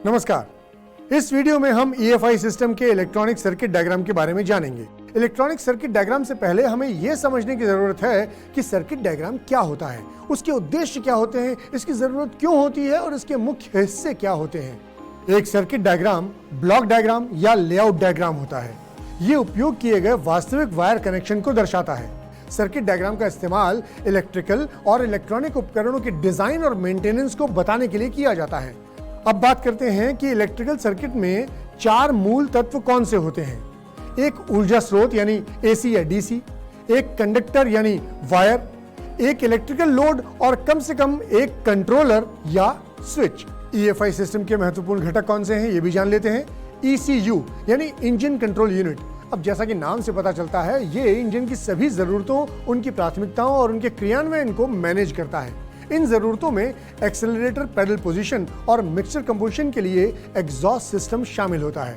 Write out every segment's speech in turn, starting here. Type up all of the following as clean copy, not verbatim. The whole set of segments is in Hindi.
नमस्कार। इस वीडियो में हम EFI सिस्टम के इलेक्ट्रॉनिक सर्किट डायग्राम के बारे में जानेंगे। इलेक्ट्रॉनिक सर्किट डायग्राम से पहले हमें यह समझने की जरूरत है कि सर्किट डायग्राम क्या होता है, उसके उद्देश्य क्या होते हैं, इसकी जरूरत क्यों होती है और इसके मुख्य हिस्से क्या होते हैं। एक सर्किट डायग्राम ब्लॉक डायग्राम या लेआउट डायग्राम होता है। ये उपयोग किए गए वास्तविक वायर कनेक्शन को दर्शाता है। सर्किट डायग्राम का इस्तेमाल इलेक्ट्रिकल और इलेक्ट्रॉनिक उपकरणों के डिजाइन और मेंटेनेंस को बताने के लिए किया जाता है। अब बात करते हैं कि इलेक्ट्रिकल सर्किट में चार मूल तत्व कौन से होते हैं। एक ऊर्जा स्रोत यानी AC या DC, एक कंडक्टर यानी वायर, एक इलेक्ट्रिकल लोड और कम से कम एक कंट्रोलर या स्विच। EFI सिस्टम के महत्वपूर्ण घटक कौन से हैं ये भी जान लेते हैं। ECU यानी इंजन कंट्रोल यूनिट। अब जैसा कि नाम से पता चलता है, ये इंजन की सभी जरूरतों, उनकी प्राथमिकताओं और उनके क्रियान्वयन को मैनेज करता है। इन जरूरतों में एक्सेलरेटर, पैडल पोजीशन और मिक्सचर कंपोजिशन के लिए एग्जॉस्ट सिस्टम शामिल होता है।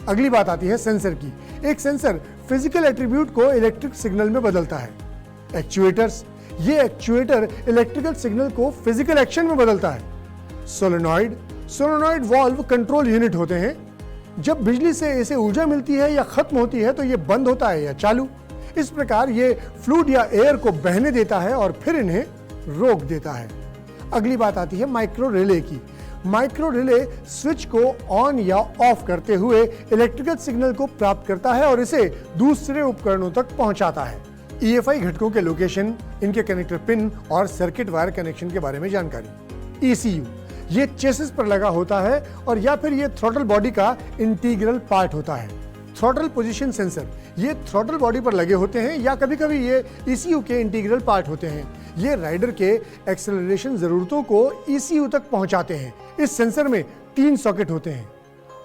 अगली बात आती है सेंसर की। एक सेंसर फिजिकल एट्रीब्यूट को इलेक्ट्रिक सिग्नल में बदलता है। एक्चुएटर्स, ये एक्चुएटर इलेक्ट्रिकल सिग्नल को फिजिकल एक्शन में बदलता है। सोलेनॉइड वाल्व कंट्रोल यूनिट होते हैं। जब बिजली से इसे ऊर्जा मिलती है या खत्म होती है तो ये बंद होता है या चालू। इस प्रकार ये फ्लूइड या एयर को बहने देता है और फिर इन्हें रोक देता है। अगली बात आती है माइक्रो रिले की। माइक्रो रिले स्विच को ऑन या ऑफ करते हुए इलेक्ट्रिकल सिग्नल को प्राप्त करता है और इसे दूसरे उपकरणों तक पहुंचाता है। EFI घटकों के लोकेशन, इनके कनेक्टर पिन और सर्किट वायर कनेक्शन के बारे में जानकारी। ECU, ये चेसिस पर लगा होता है और या फिर ये थ्रॉटल बॉडी का इंटीग्रल पार्ट होता है। थ्रॉटल पोजीशन सेंसर, ये थ्रॉटल बॉडी पर लगे होते हैं या कभी कभी ये ECU के इंटीग्रल पार्ट होते हैं। ये राइडर के एक्सेलरेशन जरूरतों को ECU तक पहुंचाते हैं। इस सेंसर में 3 सॉकेट होते हैं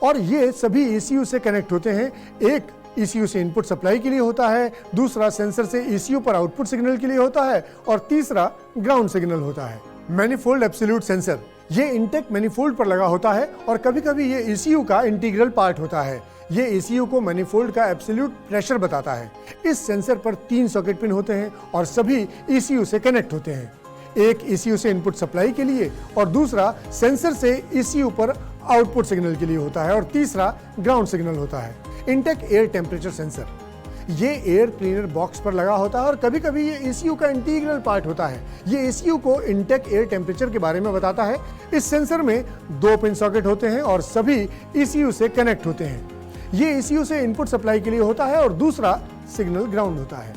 और ये सभी ECU से कनेक्ट होते हैं। एक ECU से इनपुट सप्लाई के लिए होता है, दूसरा सेंसर से ECU पर आउटपुट सिग्नल के लिए होता है और तीसरा ग्राउंड सिग्नल होता है। मैनिफोल्ड एब्सोल्यूट सेंसर, ये इंटेक्ट मैनिफोल्ड पर लगा होता है और कभी कभी ये ECU का इंटीग्रल पार्ट होता है। ये ECU को मैनिफोल्ड का एब्सोल्यूट प्रेशर बताता है। इस सेंसर पर 3 सॉकेट पिन होते हैं और सभी ECU से कनेक्ट होते हैं। एक ECU से इनपुट सप्लाई के लिए और दूसरा सेंसर से ECU पर आउटपुट सिग्नल के लिए होता है और तीसरा ग्राउंड सिग्नल होता है। इंटेक एयर टेम्परेचर सेंसर, ये एयर क्लीनर बॉक्स पर लगा होता है और कभी कभी ये ECU का इंटीग्रल पार्ट होता है। ये ECU को इंटेक एयर टेम्परेचर के बारे में बताता है। इस सेंसर में 2 पिन सॉकेट होते हैं और सभी ECU से कनेक्ट होते हैं। ये ECU से इनपुट सप्लाई के लिए होता है और दूसरा सिग्नल ग्राउंड होता है।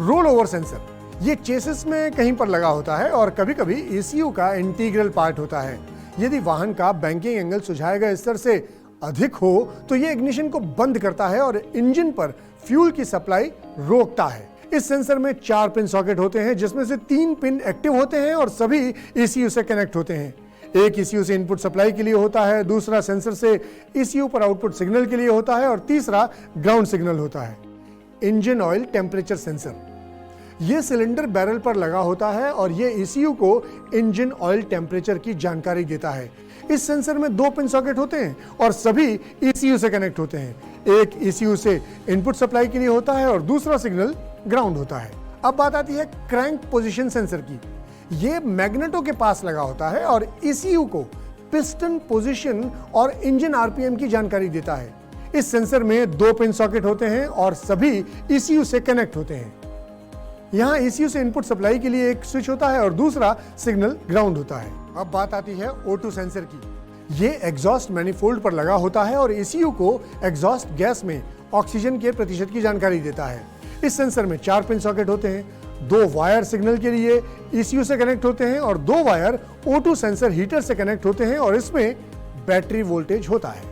रोल ओवर सेंसर, ये चेसिस में कहीं पर लगा होता है और कभी कभी ECU का इंटीग्रल पार्ट होता है। यदि वाहन का बैंकिंग एंगल सुझाए गए स्तर से अधिक हो तो ये इग्निशन को बंद करता है और इंजन पर फ्यूल की सप्लाई रोकता है। इस सेंसर में 4 पिन सॉकेट होते हैं जिसमें से 3 पिन एक्टिव होते हैं और सभी ECU से कनेक्ट होते हैं। एक ECU से इनपुट सप्लाई के लिए होता है, दूसरा सेंसर से ECU पर आउटपुट सिग्नल के लिए होता है और तीसरा ग्राउंड सिग्नल होता है। इंजन ऑयल टेम्परेचर सेंसर, ये सिलेंडर बैरल पर लगा होता है और ये ECU को इंजन ऑयल टेम्परेचर की जानकारी देता है। इस सेंसर में 2 पिन सॉकेट होते हैं और सभी ECU से कनेक्ट होते हैं। एक ECU से इनपुट सप्लाई के लिए होता है और दूसरा सिग्नल ग्राउंड होता है। अब बात आती है क्रैंक पोजीशन सेंसर की। ये मैग्नेटो के पास लगा होता है और ECU को पिस्टन पोजीशन और इंजन RPM की जानकारी देता है। इस सेंसर में 2 पिन सॉकेट होते हैं और सभी ECU से कनेक्ट होते हैं। यहाँ ECU से इनपुट सप्लाई के लिए एक स्विच होता है और दूसरा सिग्नल ग्राउंड होता है। अब बात आती है O2 सेंसर की। ये एग्जॉस्ट मैनिफोल्ड पर लगा होता है और ECU को एग्जॉस्ट गैस में ऑक्सीजन के प्रतिशत की जानकारी देता है। इस सेंसर में 4 पिन सॉकेट होते हैं, 2 वायर सिग्नल के लिए ECU से कनेक्ट होते हैं और 2 वायर O2 सेंसर हीटर से कनेक्ट होते हैं और इसमें बैटरी वोल्टेज होता है।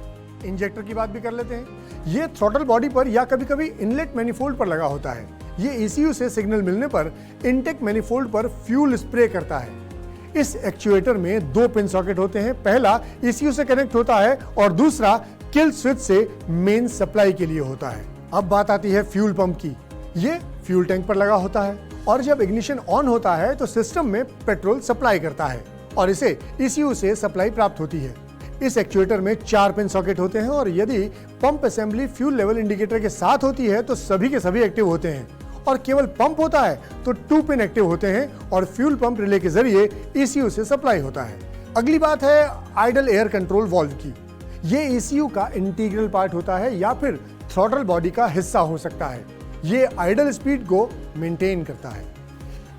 इंजेक्टर की बात भी कर लेते हैं। ये थ्रॉटल बॉडी पर या कभी कभी इनलेट मैनिफोल्ड पर लगा होता है। ये ECU से सिग्नल मिलने पर इंटेक मैनिफोल्ड पर फ्यूल स्प्रे करता है। इस एक्चुएटर में 2 पिन सॉकेट होते हैं। पहला ECU से कनेक्ट होता है और दूसरा किल स्विच से मेन सप्लाई के लिए होता है। अब बात आती है फ्यूल पंप की। ये फ्यूल टैंक पर लगा होता है और जब इग्निशन ऑन होता है तो सिस्टम में पेट्रोल सप्लाई करता है और इसे ECU से सप्लाई प्राप्त होती है। इस एक्चुएटर में 4 पिन सॉकेट होते हैं और यदि pump assembly fuel level indicator के साथ होती है तो सभी के सभी एक्टिव होते हैं, और केवल पंप होता है तो 2 पिन एक्टिव होते हैं और फ्यूल पंप रिले के जरिए ECU से सप्लाई होता है। अगली बात है आइडल एयर कंट्रोल वाल्व की। ये ECU का इंटीग्रल पार्ट होता है या फिर थ्रॉटल बॉडी का हिस्सा हो सकता है। ये आइडल स्पीड को मेंटेन करता है।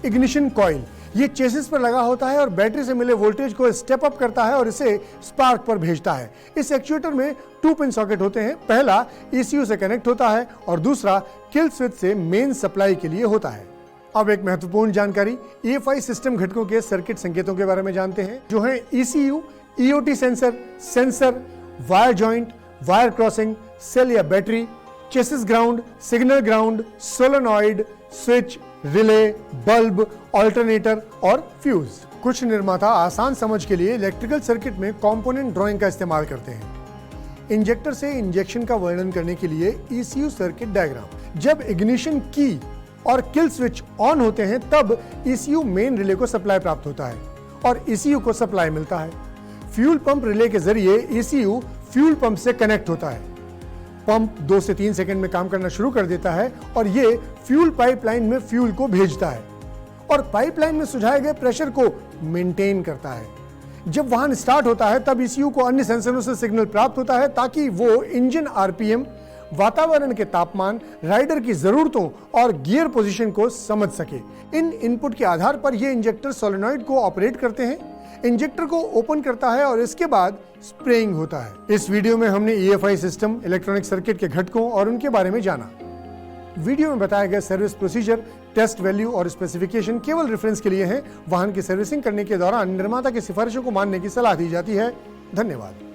इग्निशन कॉइल, ये चेसिस पर लगा होता है और बैटरी से मिले वोल्टेज को स्टेप अप करता है और इसे स्पार्क पर भेजता है। इस एक्चुएटर में 2 पिन सॉकेट होते हैं। पहला ECU से कनेक्ट होता है और दूसरा किल स्विच से मेन सप्लाई के लिए होता है। अब एक महत्वपूर्ण जानकारी EFI सिस्टम घटकों के सर्किट संकेतों के बारे में जानते हैं, जो हैं ECU, EOT sensor, wire joint, wire crossing, cell या battery, chassis ground, signal ground, solenoid, switch, relay, bulb, alternator और फ्यूज। कुछ निर्माता आसान समझ के लिए इलेक्ट्रिकल सर्किट में कंपोनेंट ड्राइंग का इस्तेमाल करते हैं। इंजेक्टर से इंजेक्शन का वर्णन करने के लिए ECU सर्किट डायग्राम। जब इग्निशन की और किल स्विच ऑन होते हैं तब ECU मेन रिले को सप्लाई प्राप्त होता है और ECU को सप्लाई मिलता है। फ्यूल पंप रिले के जरिए ECU फ्यूल पंप से कनेक्ट होता है। पंप 2 से 3 सेकंड में काम करना शुरू कर देता है और ये फ्यूल पाइपलाइन में फ्यूल को भेजता है और पाइपलाइन में सुझाए गए प्रेशर को मेंटेन करता है। जब वाहन स्टार्ट होता है तब ECU को अन्य सेंसरों से सिग्नल प्राप्त होता है ताकि वो इंजन RPM, वातावरण के तापमान, राइडर की जरूरतों और गियर पोजीशन को समझ सके। इन इनपुट के आधार पर ये इंजेक्टर सोलेनॉइड को ऑपरेट करते हैं, इंजेक्टर को ओपन करता है और इसके बाद स्प्रेइंग होता है। इस वीडियो में हमने EFI सिस्टम, इलेक्ट्रॉनिक सर्किट के घटकों और उनके बारे में जाना। वीडियो में बताया गया सर्विस प्रोसीजर, टेस्ट वैल्यू और स्पेसिफिकेशन केवल रेफरेंस के लिए हैं। वाहन की सर्विसिंग करने के दौरान निर्माता की सिफारिशों को मानने की सलाह दी जाती है। धन्यवाद।